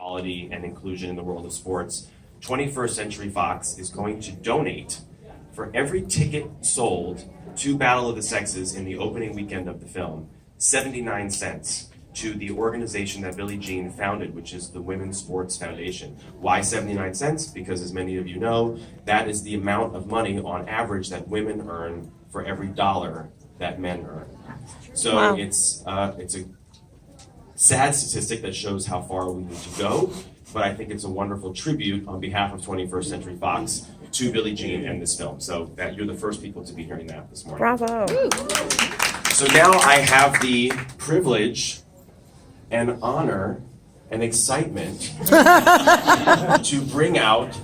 equality and inclusion in the world of sports, 21st Century Fox is going to donate for every ticket sold to Battle of the Sexes in the opening weekend of the film, 79 cents to the organization that Billie Jean founded, which is the Women's Sports Foundation. Why 79 cents? Because as many of you know, that is the amount of money on average that women earn for every dollar that men earn. So wow. It's a sad statistic that shows how far we need to go, but I think it's a wonderful tribute on behalf of 21st Century Fox to Billie Jean and this film. So that you're the first people to be hearing that this morning. Bravo. So now I have the privilege and honor and excitement to bring out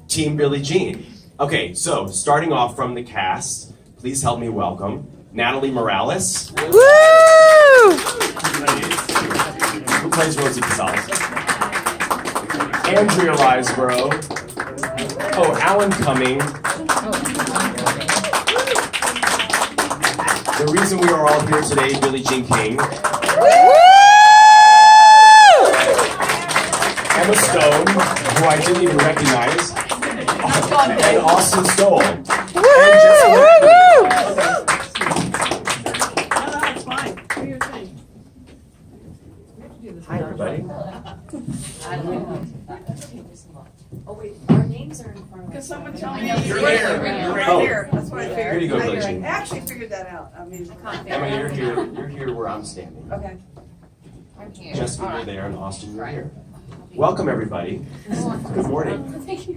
Team Billie Jean. Okay, so starting off from the cast, please help me welcome Natalie Morales. Woo! Who plays Rosie Gonzalez? Andrea Riseborough. Oh, Alan Cumming. The reason we are all here today, Billie Jean King. Emma Stone, who I didn't even recognize. And Austin Stowell. And Hi, everybody. Oh wait, our names are in front of us. Could someone tell me? You're here. You're right Oh. here. That's what I figured. Here you go, Billie Jean. I actually figured that out. I mean, Emma, you're here. You're here where I'm standing. okay. I'm here. Jessica, you're there, and Austin, you're here. Welcome, everybody. Good morning. Thank you.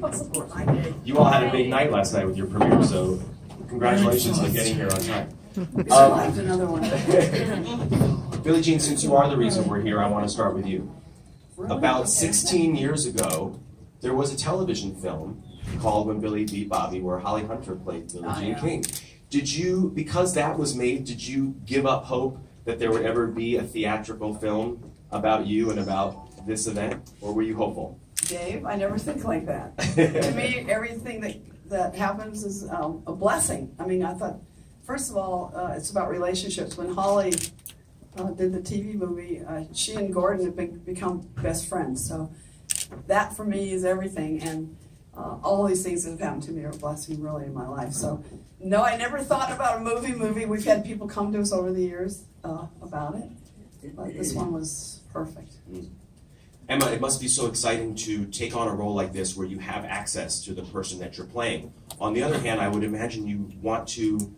You all had a big night last night with your premiere, so congratulations on getting here on time. We survived another one. Billie Jean, since you are the reason we're here, I want to start with you. About 16 years ago, there was a television film called When Billie Beat Bobby, where Holly Hunter played Billie Jean King. Did you, because that was made, did you give up hope that there would ever be a theatrical film about you and about this event, or were you hopeful? Dave, I never think like that. To me, everything that happens is a blessing. I mean, I thought, first of all, it's about relationships. When Holly did the TV movie, she and Gordon have become best friends. So that for me is everything. And all these things that have happened to me are a blessing really in my life. So no, I never thought about a movie. We've had people come to us over the years about it. But this one was perfect. Emma, it must be so exciting to take on a role like this where you have access to the person that you're playing. On the other hand, I would imagine you want to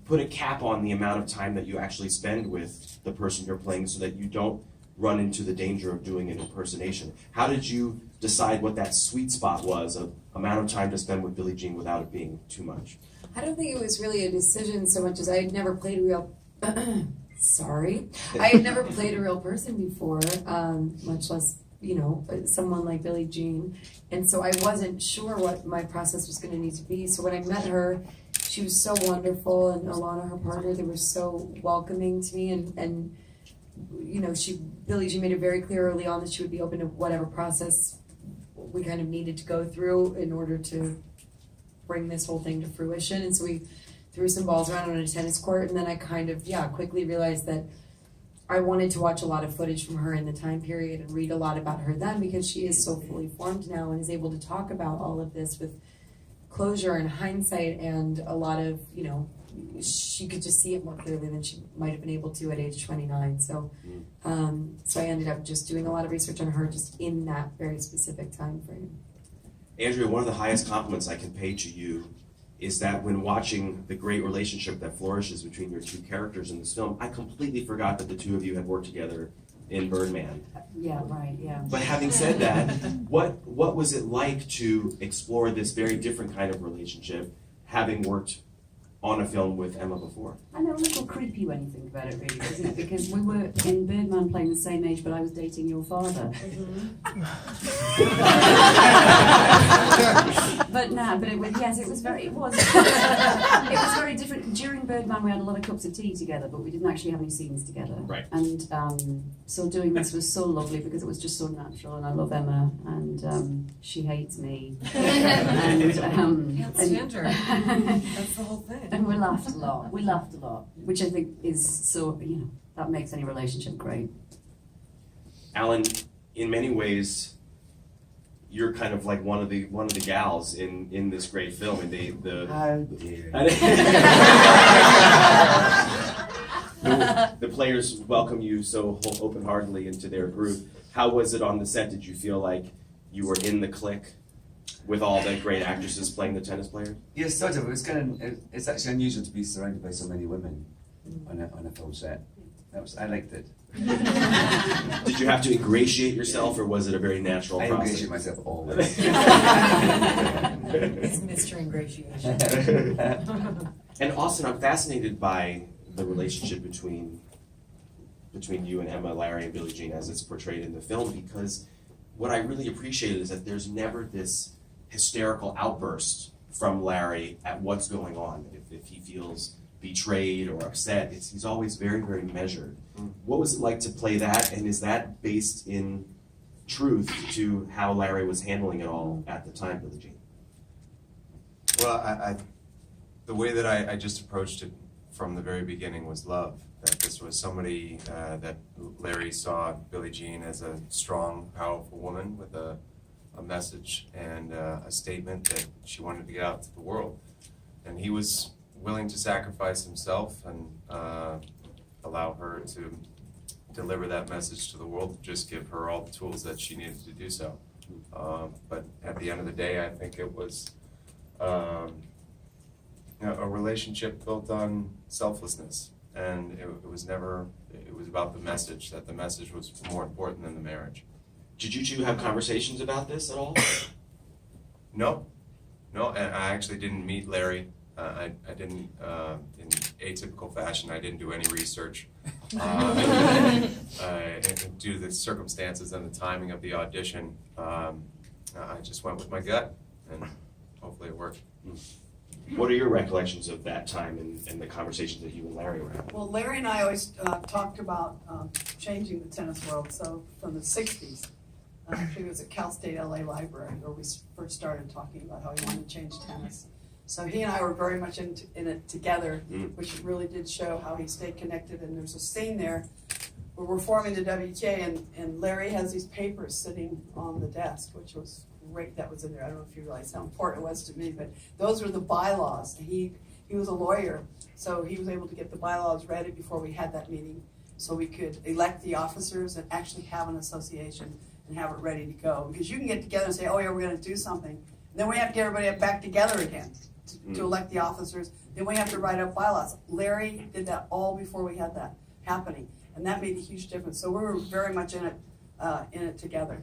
put a cap on the amount of time that you actually spend with the person you're playing so that you don't run into the danger of doing an impersonation. How did you decide what that sweet spot was of amount of time to spend with Billie Jean without it being too much? I don't think it was really a decision so much as I had never played a real sorry. I had never played a real person before, much less, someone like Billie Jean. And so I wasn't sure what my process was going to need to be. So when I met her, she was so wonderful, and Alana, her partner, they were so welcoming to me. And Billie Jean made it very clear early on that she would be open to whatever process we kind of needed to go through in order to bring this whole thing to fruition. And so we threw some balls around on a tennis court, and then I kind of, quickly realized that I wanted to watch a lot of footage from her in the time period and read a lot about her then, because she is so fully formed now and is able to talk about all of this with closure and hindsight and a lot of, she could just see it more clearly than she might have been able to at age 29. So I ended up just doing a lot of research on her just in that very specific time frame. Andrea, one of the highest compliments I can pay to you is that when watching the great relationship that flourishes between your two characters in this film, I completely forgot that the two of you had worked together in Birdman. Yeah, right, yeah. But having said that, what was it like to explore this very different kind of relationship, having worked on a film with Emma before? I know, a little creepy when you think about it, really, isn't it? Because we were in Birdman playing the same age, but I was dating your father. It was very different. During Birdman, we had a lot of cups of tea together, but we didn't actually have any scenes together. Right. And so doing this was so lovely because it was just so natural, and I love Emma, and she hates me. Can't stand her. That's the whole thing. And we laughed a lot, which I think is so, that makes any relationship great. Alan, in many ways, you're kind of like one of the gals in this great film, and How dare the players welcome you so open-heartedly into their group. How was it on the set? Did you feel like you were in the clique with all the great actresses playing the tennis players? Yeah, sort of. It's actually unusual to be surrounded by so many women on a film set. I liked it. Did you have to ingratiate yourself, or was it a very natural I process? ingratiate myself always. It's Mr. Ingratiation. And Austin, I'm fascinated by the relationship between you and Emma, Larry, and Billie Jean as it's portrayed in the film, because what I really appreciated is that there's never this hysterical outburst from Larry at what's going on. If he feels betrayed or upset, he's always very, very measured. What was it like to play that, and is that based in truth to how Larry was handling it all at the time, Billie Jean? Well, the way that I just approached it from the very beginning was love. That this was somebody that Larry saw Billie Jean as a strong, powerful woman with a message and a statement that she wanted to get out to the world. And he was willing to sacrifice himself and allow her to deliver that message to the world, just give her all the tools that she needed to do so. But at the end of the day, I think it was a relationship built on selflessness. And it was about the message, that the message was more important than the marriage. Did you two have conversations about this at all? No, and I actually didn't meet Larry. I didn't, in atypical fashion, I didn't do any research. Due to the circumstances and the timing of the audition, I just went with my gut, and hopefully it worked. What are your recollections of that time and the conversations that you and Larry were having? Well, Larry and I always talked about changing the tennis world. So from the 60s, he was at Cal State LA Library where we first started talking about how he wanted to change tennis. So he and I were very much in it together, which really did show how he stayed connected. And there's a scene there where we're forming the WTA, and Larry has these papers sitting on the desk, which was great that was in there. I don't know if you realize how important it was to me, but those were the bylaws. He was a lawyer, so he was able to get the bylaws ready before we had that meeting, so we could elect the officers and actually have an association and have it ready to go. Because you can get together and say, oh yeah, we're going to do something, and then we have to get everybody back together again to elect the officers. Then we have to write up bylaws. Larry did that all before we had that happening, and that made a huge difference. So we were very much in it together.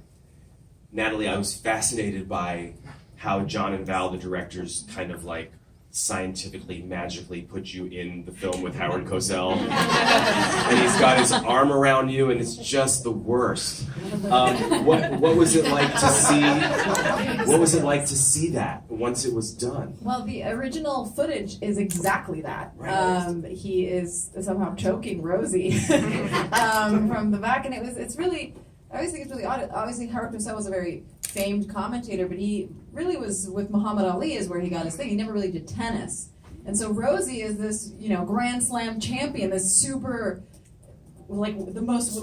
Natalie, I was fascinated by how John and Val, the directors, kind of like scientifically, magically put you in the film with Howard Cosell. And he's got his arm around you, and it's just the worst. What was it like to see? What was it like to see that once it was done? Well, the original footage is exactly that. Right. He is somehow choking Rosie from the back, and it's really. I always think it's really odd. Obviously, Howard Cosell was a very famed commentator, but he really was with Muhammad Ali is where he got his thing. He never really did tennis. And so Rosie is this, Grand Slam champion, this super, one of the most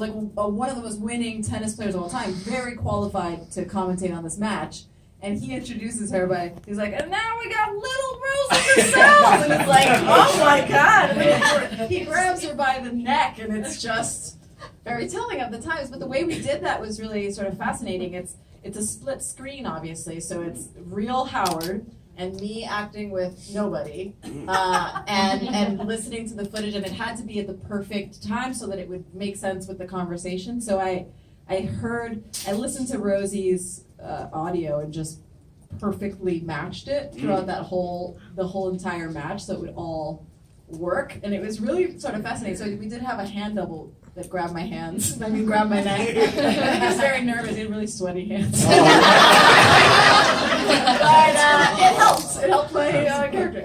winning tennis players of all time, very qualified to commentate on this match. And he introduces her he's like, and now we got little Rosie Cosell! And it's like, oh my God! And he grabs her by the neck, and it's just very telling of the times. But the way we did that was really sort of fascinating. It's a split screen, obviously, so it's real Howard and me acting with nobody, and listening to the footage, and it had to be at the perfect time so that it would make sense with the conversation. So I listened to Rosie's audio and just perfectly matched it throughout the whole entire match, so it would all work, and it was really sort of fascinating. So we did have a hand double that grabbed my hands, grabbed my neck. He was very nervous, he had really sweaty hands. But it helped my character.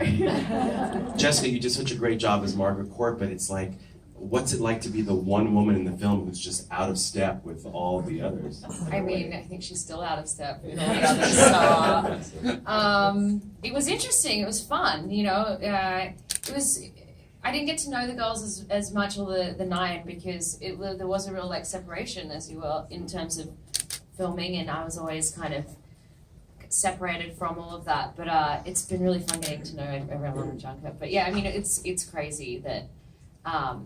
Jessica, you did such a great job as Margaret Court, but it's like, what's it like to be the one woman in the film who's just out of step with all the others? I mean, I think she's still out of step with all the others. So, it was interesting. It was fun. I didn't get to know the girls as much, or the 9, because there was a real separation, as you will, in terms of filming, and I was always kind of separated from all of that. But it's been really fun getting to know everyone on the junket. But yeah, I mean, it's crazy that. I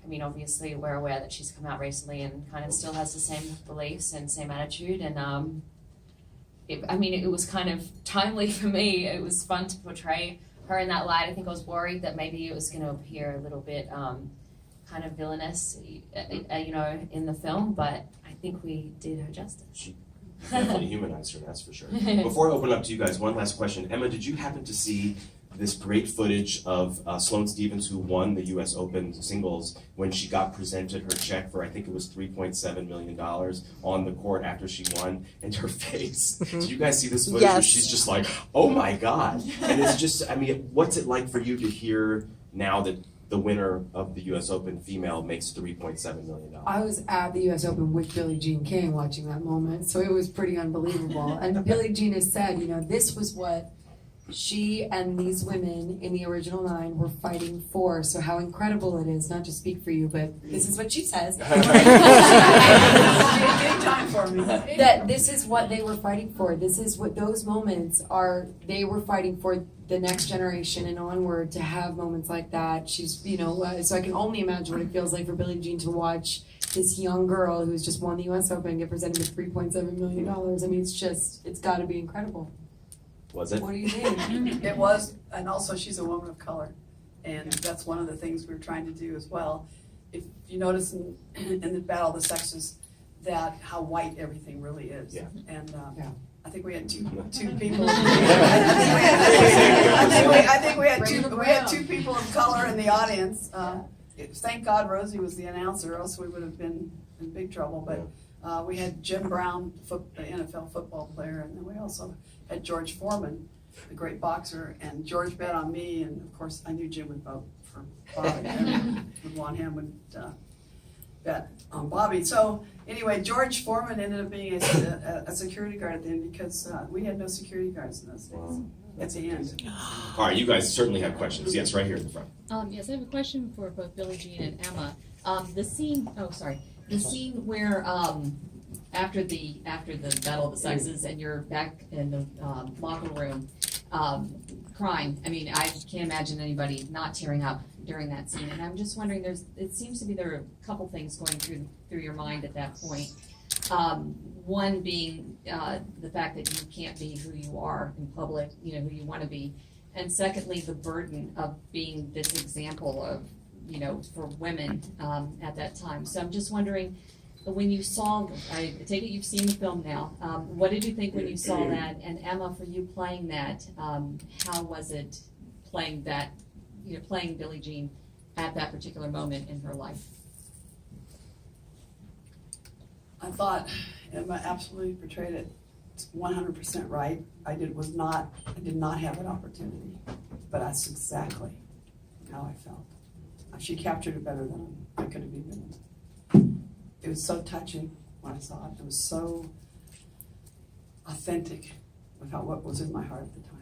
mean, obviously, we're aware that she's come out recently and kind of still has the same beliefs and same attitude. And it was kind of timely for me. It was fun to portray her in that light. I think I was worried that maybe it was going to appear a little bit kind of villainous, in the film. But I think we did her justice. Definitely humanized her, that's for sure. Before I open up to you guys, one last question. Emma, did you happen to see this great footage of Sloane Stephens, who won the U.S. Open singles, when she got presented her check for, I think it was $3.7 million on the court after she won, and her face? Did you guys see this footage where she's just like, oh my God? And it's just, I mean, what's it like for you to hear now that the winner of the U.S. Open female makes $3.7 million? I was at the U.S. Open with Billie Jean King watching that moment, so it was pretty unbelievable. And Billie Jean has said, this was what she and these women in the original 9 were fighting for. So how incredible it is, not to speak for you, but this is what she says. Take time for me. That this is what they were fighting for. This is what those moments are. They were fighting for the next generation and onward to have moments like that. She's, so I can only imagine what it feels like for Billie Jean to watch this young girl who's just won the U.S. Open and get presented with $3.7 million. I mean, it's got to be incredible. Was it? What do you think? It was, and also she's a woman of color, and that's one of the things we're trying to do as well. If you notice in the Battle of the Sexes, that how white everything really is. Yeah. And Yeah. I think we had two people. I think we had two people of color in the audience. Thank God Rosie was the announcer, or else we would have been in big trouble. But we had Jim Brown, the NFL football player, and then we also had George Foreman, the great boxer, and George bet on me, and of course I knew Jim would vote for Bobby. Everyone would want him, would bet on Bobby. So anyway, George Foreman ended up being a security guard at the end because we had no security guards in those days. Wow. At the end. All right, you guys certainly have questions. Yes, right here in the front. Yes, I have a question for both Billie Jean and Emma. The scene where after the Battle of the Sexes and you're back in the locker room crying. I mean, I can't imagine anybody not tearing up during that scene. And I'm just wondering, it seems to be there are a couple things going through your mind at that point. One being the fact that you can't be who you are in public, who you want to be. And secondly, the burden of being this example of, for women at that time. So I'm just wondering, when you saw, I take it you've seen the film now, what did you think when you saw that? And Emma, for you playing that, how was it playing that, playing Billie Jean at that particular moment in her life? I thought Emma absolutely portrayed it 100% right. I did not have an opportunity, but that's exactly how I felt. She captured it better than I could have even. It was so touching when I saw it. It was so authentic with what was in my heart at the time.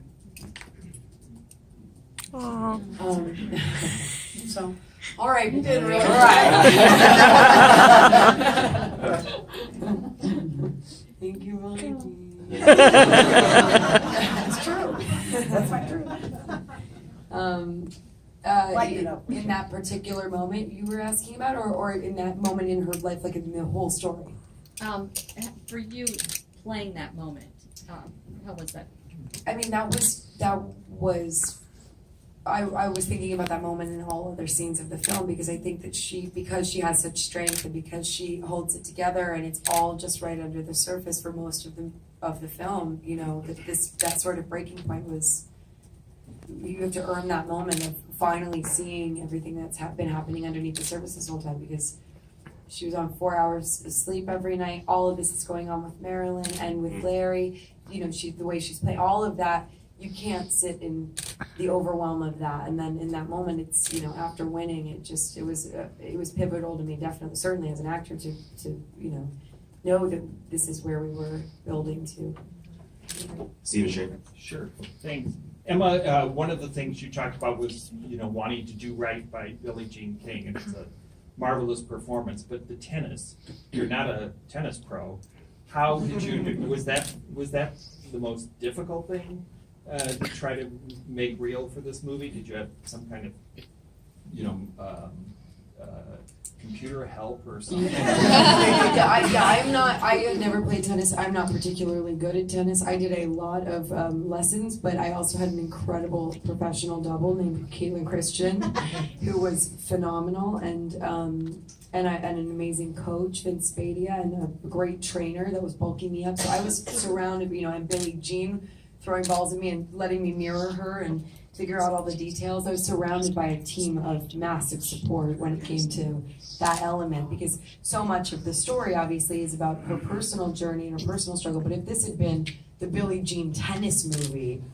So, All right, you did really all right. Thank you, Billie Jean. It's true. That's my truth. Lighten it up. In that particular moment you were asking about, or in that moment in her life, like in the whole story? For you playing that moment, how was that? I mean, that was. I was thinking about that moment in all other scenes of the film because I think that because she has such strength and because she holds it together and it's all just right under the surface for most of the film, that sort of breaking point was. You have to earn that moment of finally seeing everything that's been happening underneath the surface this whole time because she was on 4 hours of sleep every night. All of this is going on with Marilyn and with Larry. The way she's playing, all of that. You can't sit in the overwhelm of that. And then in that moment, it's after winning, it was pivotal to me, definitely, certainly as an actor to know that this is where we were building to. Stephen Shaker. Sure, thanks. Emma, one of the things you talked about was, wanting to do right by Billie Jean King, and it's a marvelous performance. But the tennis, you're not a tennis pro. how did you do? Was that the most difficult thing to try to make real for this movie? Did you have some kind of, computer help or something? I had never played tennis. I'm not particularly good at tennis. I did a lot of lessons, but I also had an incredible professional double named Caitlin Christian, who was phenomenal, and an amazing coach, Vince Spadia, and a great trainer that was bulking me up. So I was surrounded, and Billie Jean throwing balls at me and letting me mirror her and figure out all the details. I was surrounded by a team of massive support when it came to that element, because so much of the story obviously is about her personal journey and her personal struggle. But if this had been the Billie Jean tennis movie,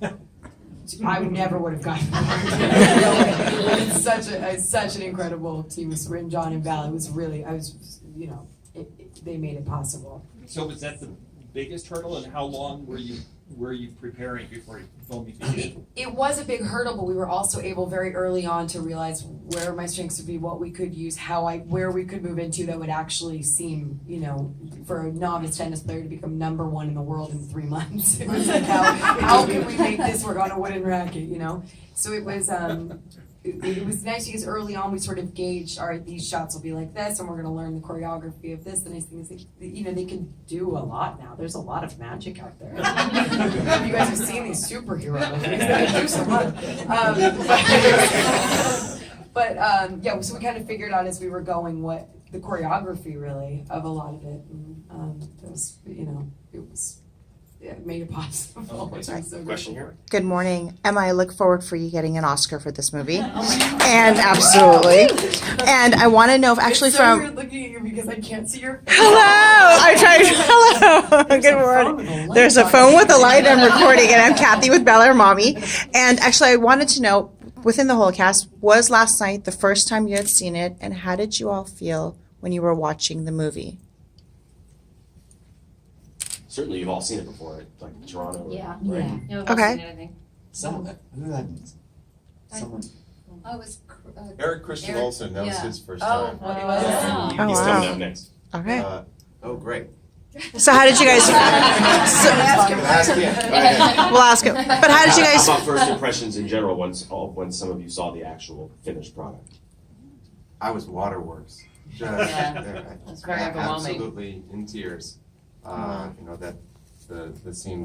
I never would have gotten it. It's such an incredible team. It's written John and Val. It was really, they made it possible. So was that the biggest hurdle, and how long were you preparing before filming began? It was a big hurdle, but we were also able very early on to realize where my strengths would be, what we could use, where we could move into that would actually seem, for a novice tennis player to become #1 in the world in 3 months. It was like, how can we make this work on a wooden racket, So it was, it was nice because early on we sort of gauged, all right, these shots will be like this, and we're going to learn the choreography of this. The nice thing is, they can do a lot now. There's a lot of magic out there. You guys have seen these superhero movies. They do so much. So we kind of figured out as we were going what the choreography really of a lot of it. And, it made it possible. Okay. Which I'm so Question grateful here. Good morning, Emma. I look forward for you getting an Oscar for this movie. And absolutely. And I want to know if actually it's so from. weird looking at you because I can't see your face. Hello! I tried. Hello! Good morning. There's a phone with a light. I'm recording, and I'm Kathy with Bel Air Mommy. And actually, I wanted to know, within the whole cast, was last night the first time you had seen it, and how did you all feel when you were watching the movie? Certainly, you've all seen it before, like Toronto. Yeah. Right? Yeah. Yeah, we've Okay. seen it, I think. Someone who hadn't. Someone. Oh, it was Eric Christian Eric- Olsen, that was yeah. his first Oh, time. what it Oh, was. He's wow. coming up next. Okay. Oh, great. So how did you guys? Ask him. We'll ask him. But how did you guys? How about first impressions in general once some of you saw the actual finished product? I was waterworks. Just, Yeah. That's very overwhelming. Absolutely in tears. That the scene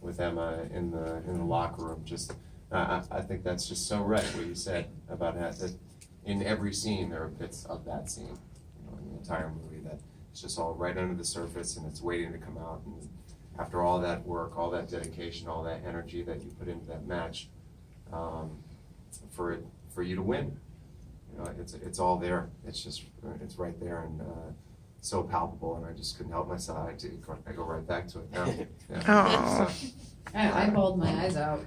with Emma in the locker room. Just I think that's just so right what you said about that in every scene there are bits of that scene. In the entire movie that it's just all right under the surface and it's waiting to come out. And after all that work, all that dedication, all that energy that you put into that match, for you to win. It's all there. It's right there and so palpable, and I just couldn't help myself. I go right back to it now. Yeah. Oh. I bawled my eyes out,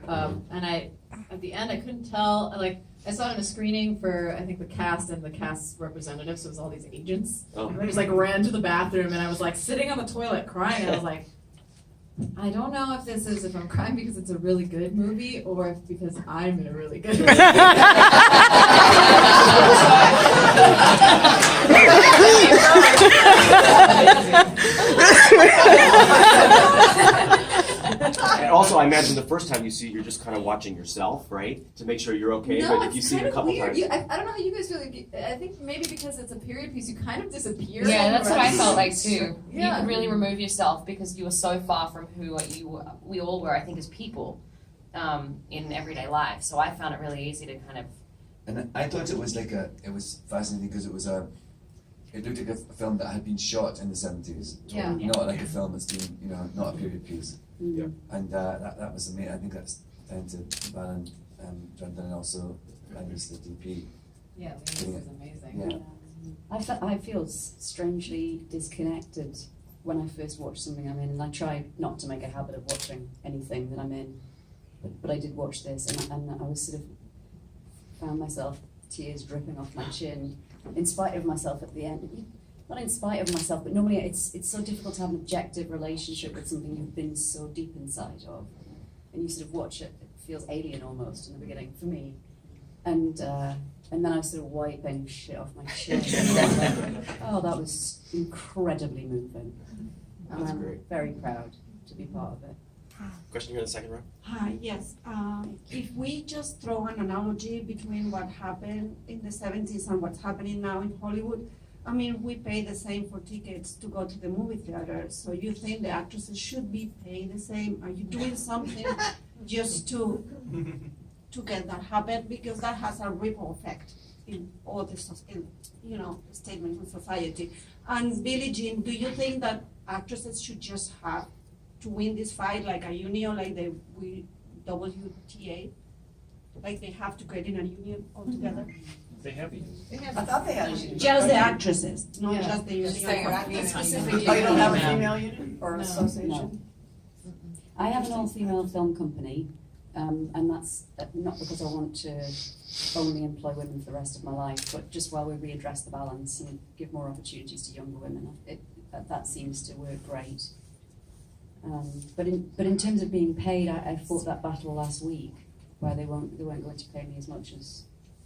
and at the end I couldn't tell. I saw it in a screening for I think the cast and the cast's representatives. So it was all these agents. Oh. And I just ran to the bathroom, and I was sitting on the toilet crying. And I was like, I don't know if I'm crying because it's a really good movie or if because I'm in a really good movie. And also, I imagine the first time you see it, you're just kind of watching yourself, right? To make sure you're okay. No, but if you it's see it kind a of couple weird. times. I don't know how you guys feel. I think maybe because it's a period piece, you kind of disappear. Yeah, that's what I felt like too. You Yeah. could really remove yourself because you were so far from who we all were, I think, as people in everyday life. So I found it really easy to kind of. And I thought it was it was fascinating because it looked like a film that had been shot in the 70s. Yeah. Not like a film that's been, not a period piece. Yeah. And that was amazing. I think that's down to Balan Jonathan and also Anders, the DP. Yeah, this is amazing. Yeah. I feel strangely disconnected when I first watch something I'm in, and I try not to make a habit of watching anything that I'm in, but I did watch this, and I was sort of found myself tears dripping off my chin, in spite of myself at the end. Not in spite of myself, but normally it's so difficult to have an objective relationship with something you've been so deep inside of, and you sort of watch it. It feels alien almost in the beginning for me, and then I was sort of wiping shit off my chin. Oh, that was incredibly moving. and That's I'm great. very proud to be part of it. Question here in the second row. Hi, yes. If we just throw an analogy between what happened in the 70s and what's happening now in Hollywood, I mean, we pay the same for tickets to go to the movie theater. So you think the actresses should be paid the same? Are you doing something just to get that happen? Because that has a ripple effect in all the statements in society. And Billie Jean, do you think that actresses should just have to win this fight like a union, like the WTA? Like they have to get in a union altogether? They have you. I thought they had a union. Just the actresses, not Yeah. just the union. saying for a actors. specifically Oh, you don't have a female. female union or No. association? I have an all-female film company, and that's not because I want to only employ women for the rest of my life, but just while we readdress the balance and give more opportunities to younger women, that seems to work great. But in terms of being paid, I fought that battle last week, where they weren't going to pay me as much as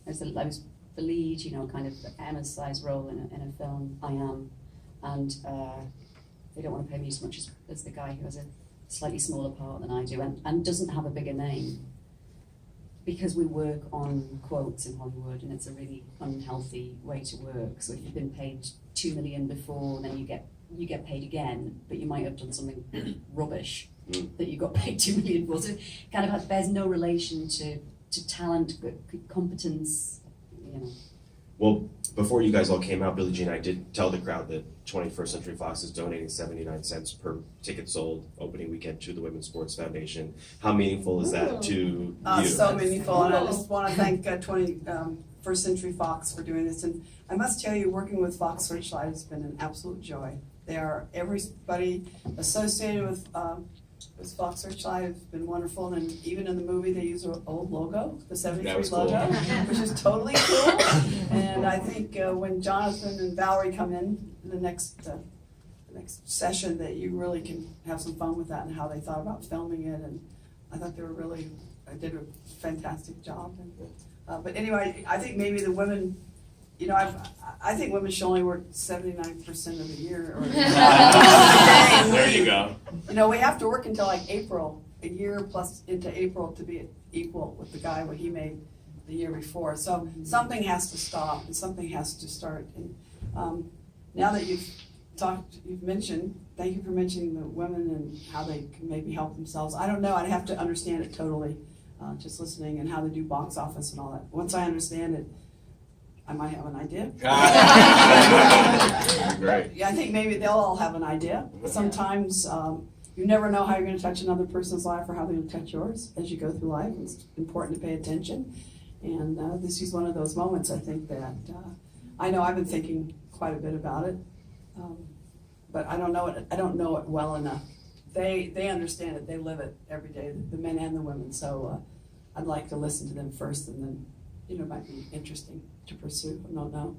I was the lead, kind of Emma's size role in a film. I am, and they don't want to pay me as much as the guy who has a slightly smaller part than I do, and doesn't have a bigger name. Because we work on quotes in Hollywood, and it's a really unhealthy way to work. So if you've been paid $2 million before, then you get paid again, but you might have done something rubbish that you got paid $2 million for. So it kind of bears no relation to talent, competence, Well, before you guys all came out, Billie Jean, I did tell the crowd that 21st Century Fox is donating 79 cents per ticket sold opening weekend to the Women's Sports Foundation. How meaningful is that to you? So meaningful, and I just want to thank 21st Century Fox for doing this. And I must tell you, working with Fox Searchlight has been an absolute joy. Everybody associated with Fox Searchlight has been wonderful, and even in the movie they use an old logo, the 73 cool. logo, which is totally cool. And I think when Jonathan and Valerie come in the next session, that you really can have some fun with that and how they thought about filming it. And I thought I did a fantastic job. And, but anyway, I think maybe the women, I think women should only work 79% of the year. There you go. We have to work until like April, a year plus into April to be equal with the guy what he made the year before. So something has to stop and something has to start. And now that you've mentioned, thank you for mentioning the women and how they can maybe help themselves. I don't know, I'd have to understand it totally, just listening, and how they do box office and all that. Once I understand it, I might have an idea. Great. Yeah, I think maybe they'll all have an idea. Sometimes you never know how you're going to touch another person's life or how they're going to touch yours as you go through life. It's important to pay attention. And this is one of those moments, I think, that I know I've been thinking quite a bit about it. But I don't know it well enough. They understand it. They live it every day, the men and the women. So I'd like to listen to them first, and then it might be interesting to pursue. I don't know.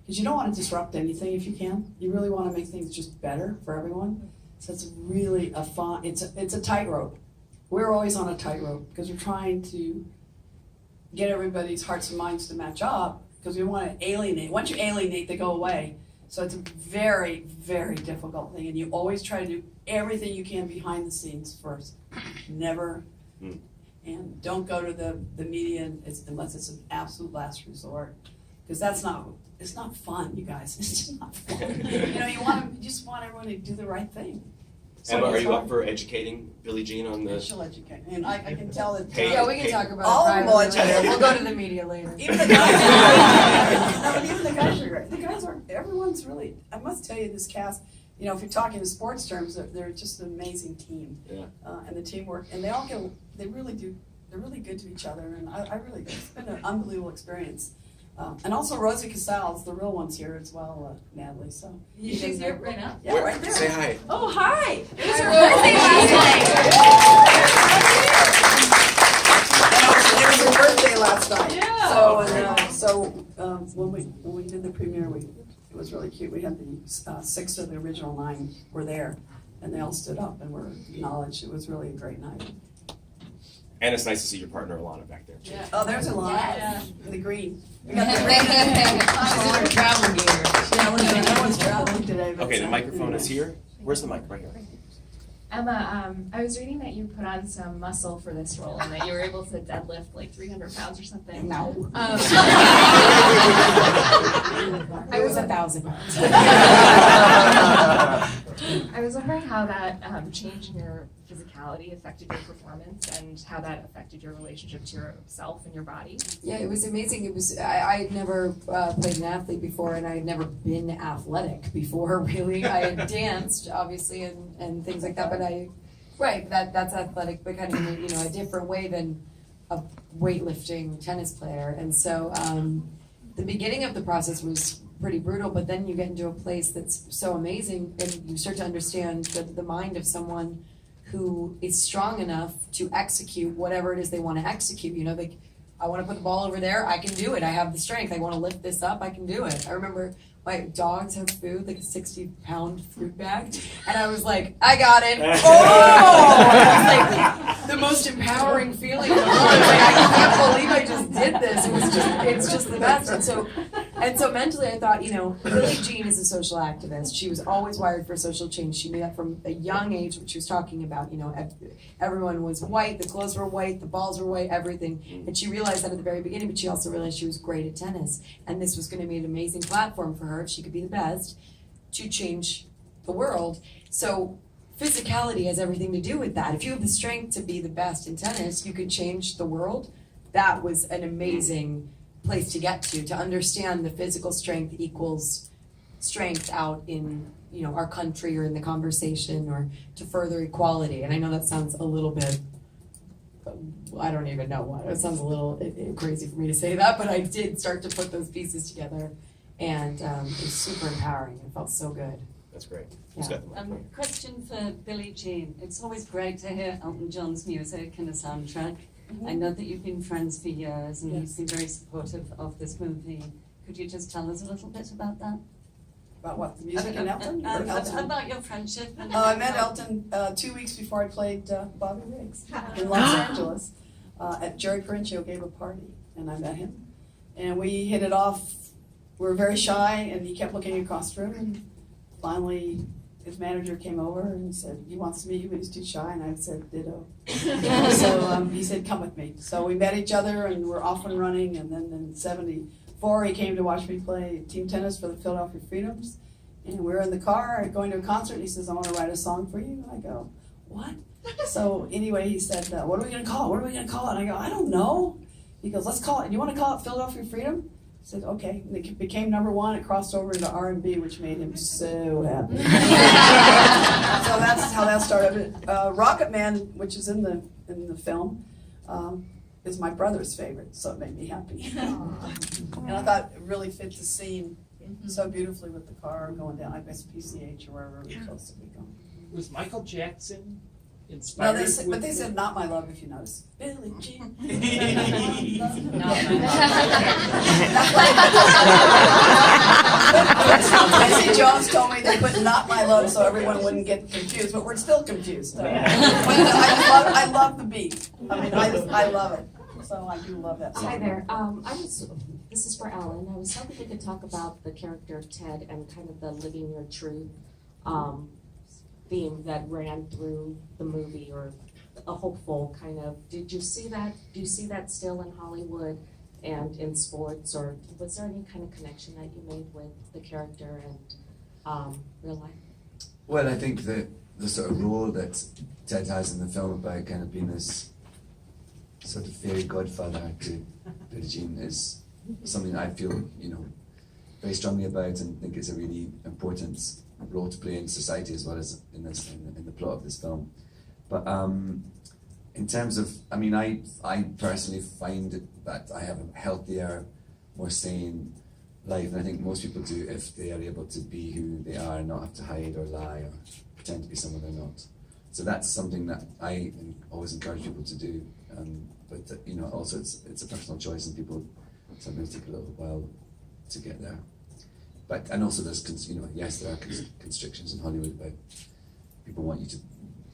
Because you don't want to disrupt anything if you can. You really want to make things just better for everyone. So it's really it's a tightrope. We're always on a tightrope because we're trying to get everybody's hearts and minds to match up, because we want to alienate. Once you alienate, they go away. So it's a very, very difficult thing, and you always try to do everything you can behind the scenes first. Never. And don't go to the media unless it's an absolute last resort, because it's not fun, you guys. It's just not fun. You just want everyone to do the right thing. So Emma, are it's you hard. up for educating Billie Jean on the? She'll educate, and I can tell that. Hey, Yeah, we can talk about all it of them will privately later. educate. We'll go to the media later. Even the guys. No, but even the guys are great. The guys are. Everyone's really. I must tell you, this cast. If you're talking in sports terms, they're just an amazing team. Yeah. And the teamwork, and they really do. They're really good to each other, and I really. It's been an unbelievable experience. And also Rosie Casals, the real one's here as well, Natalie. So. She's here right now? Yeah, right there. Say hi. Oh, hi! It was her birthday last night. It was her birthday last night. Yeah. So when we did the premiere, it was really cute. We had the 6 of the original 9 were there, and they all stood up and were acknowledged. It was really a great night. And it's nice to see your partner Alana back there too. Yeah. Oh, there's a lot. Yeah. The green. We got the green. She's in her traveling gear. Yeah, no one's traveling today. But Okay, the microphone is here. Where's the mic? Right here. Emma, I was reading that you put on some muscle for this role and that you were able to deadlift like 300 pounds or something. No. I It was 1,000 pounds. I was wondering how that change in your physicality affected your performance and how that affected your relationship to yourself and your body. Yeah, it was amazing. It was I had never played an athlete before, and I had never been athletic before. Really, I had danced obviously and things like that, but that's athletic, but kind of in a different way than a weightlifting tennis player. And so the beginning of the process was pretty brutal, but then you get into a place that's so amazing, and you start to understand the mind of someone who is strong enough to execute whatever it is they want to execute. Like, I want to put the ball over there, I can do it. I have the strength. I want to lift this up, I can do it. I remember my dogs have food, like a 60-pound food bag, and I was like, I got it. Oh! It's like the most empowering feeling in the world. It's like, I can't believe I just did this. It's just the best. And so mentally I thought, Billie Jean is a social activist. She was always wired for social change. She knew that from a young age, what she was talking about. Everyone was white, the clothes were white, the balls were white, everything. And she realized that at the very beginning, but she also realized she was great at tennis. And this was going to be an amazing platform for her, if she could be the best, to change the world. So physicality has everything to do with that. If you have the strength to be the best in tennis, you could change the world. That was an amazing place to get to understand the physical strength equals strength out in our country or in the conversation or to further equality. And I know that sounds a little bit, I don't even know what, it sounds a little crazy for me to say that, but I did start to put those pieces together, and it was super empowering. It felt so good. That's great. Yeah. Question for Billie Jean. It's always great to hear Elton John's music and a soundtrack. I know that you've been friends for years and you've been very supportive of this movie. Could you just tell us a little bit about that? About what, the music and Elton? Or Elton? About your friendship. And I met Elton 2 weeks before I played Bobby Riggs in Los Angeles. At Jerry Corincio gave a party, and I met him. And we hit it off. We were very shy, and he kept looking across the room. And finally, his manager came over and said he wants to meet you, but he's too shy. And I said, ditto. So he said, come with me. So we met each other, and we're off and running. And then in '74, he came to watch me play team tennis for the Philadelphia Freedoms. And we were in the car going to a concert, and he says, I want to write a song for you. And I go, what? So anyway, he said, what are we going to call it? What are we going to call it? And I go, I don't know. He goes, let's call it. You want to call it Philadelphia Freedom? I said, okay. And it became #1. It crossed over into R&B, which made him so happy. So that's how that started. Rocket Man, which is in the film, is my brother's favorite, so it made me happy. And I thought it really fit the scene so beautifully with the car going down, I guess PCH or wherever we were supposed to be going. Was Michael Jackson No, inspired? but they said not my love, if you notice. Billie Jean. Quincy Jones told me they put not my love so everyone wouldn't get confused, but we're still confused. I love the beat. I mean, I love it. So I do love that song. Hi there. This is for Ellen. I was hoping we could talk about the character of Ted and kind of the living your truth theme that ran through the movie, or a hopeful kind of. Did you see that? Do you see that still in Hollywood and in sports, or was there any kind of connection that you made with the character and real life? Well, I think the sort of role that Ted has in the film about kind of being this sort of fairy godfather to Billie Jean is something I feel, very strongly about, and think it's a really important role to play in society as well as in the plot of this film. But in terms of, I personally find that I have a healthier, more sane life, and I think most people do if they are able to be who they are and not have to hide or lie or pretend to be someone they're not. So that's something that I always encourage people to do. But also it's a personal choice, and people sometimes take a little while to get there. And also there's yes, there are constrictions in Hollywood about people want you to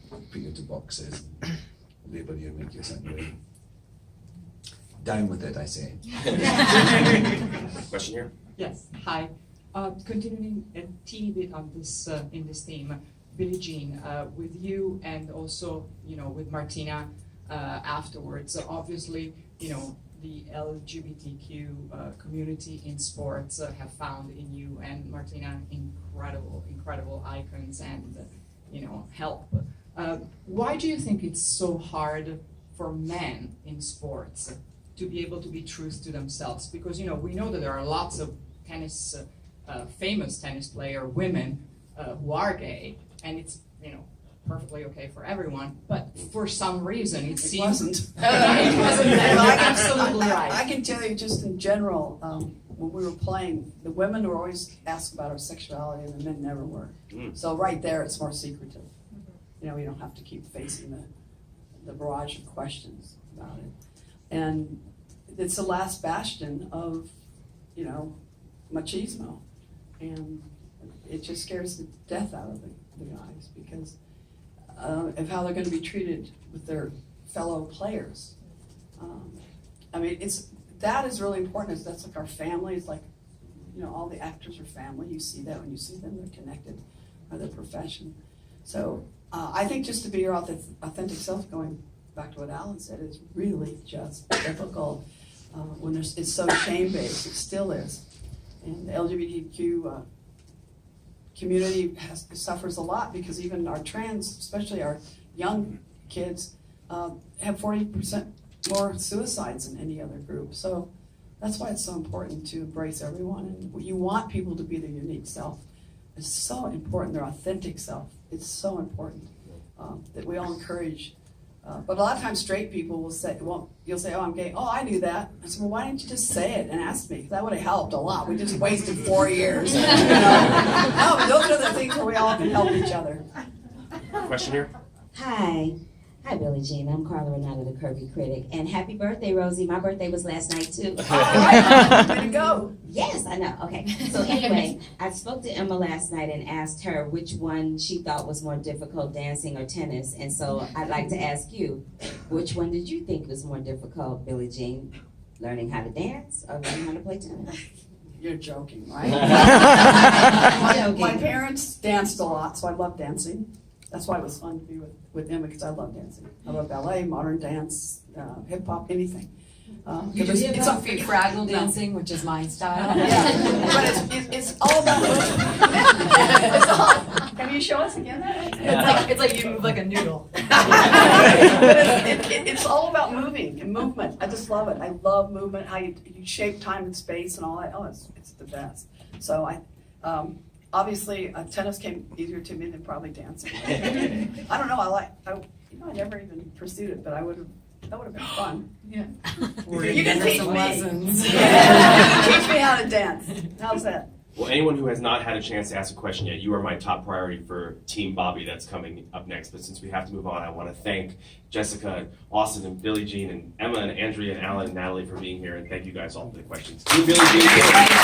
put you into boxes, and label you and make you a certain way. Down with it, I say. Question here. Yes. Hi. Continuing a teeny bit on this in this theme. Billie Jean, with you and also, with Martina afterwards. So obviously, the LGBTQ community in sports have found in you and Martina incredible icons and, help. Why do you think it's so hard for men in sports to be able to be true to themselves? Because, we know that there are lots of famous tennis player women who are gay, and it's, perfectly okay for everyone, but for some reason it seems wasn't. it wasn't. Absolutely right. I can tell you just in general, when we were playing, the women were always asked about our sexuality and the men never were. So right there, it's more secretive. You don't have to keep facing the barrage of questions about it. And it's the last bastion of, machismo. And it just scares the death out of the guys because of how they're going to be treated with their fellow players. That is really important. That's like our families, like, all the actors are family. You see that when you see them, they're connected by their profession. So I think just to be your authentic self, going back to what Alan said, is really just difficult when it's so shame-based. It still is. And the LGBTQ community suffers a lot because even our trans, especially our young kids, have 40% more suicides than any other group. So that's why it's so important to embrace everyone. And you want people to be their unique self. It's so important, their authentic self. It's so important that we all encourage. But a lot of times straight people will say, you'll say, oh, I'm gay. Oh, I knew that. I said, well, why didn't you just say it and ask me? That would have helped a lot. We just wasted 4 years. No, but those are the things where we all can help each other. Question here? Hi, Billie Jean. I'm Carla Renata, the Curvy Critic. And happy birthday, Rosie. My birthday was last night, too. All right. Way to go. Yes, I know. Okay. So anyway, I spoke to Emma last night and asked her which one she thought was more difficult, dancing or tennis. And so I'd like to ask you, which one did you think was more difficult, Billie Jean? Learning how to dance or learning how to play tennis? You're joking, right? Joking. My parents danced a lot, so I love dancing. That's why it was fun to be with Emma, because I love dancing. I love ballet, modern dance, hip hop, anything. You just it's a Fraggle dancing, which is my style. Yeah, but it's all about can you show us again? It's like you move like a noodle. But it's all about moving and movement. I just love it. I love movement, how you shape time and space and all that. Oh, it's the best. So obviously, tennis came easier to me than probably dancing. I don't know. I never even pursued it, but that would have been fun. Yeah. You can teach me. Teach me how to dance. How's that? Well, anyone who has not had a chance to ask a question yet, you are my top priority for Team Bobby that's coming up next. But since we have to move on, I want to thank Jessica, Austin, and Billie Jean, and Emma, and Andrea, and Alan, and Natalie for being here, and thank you guys all for the questions. Team Billie Jean.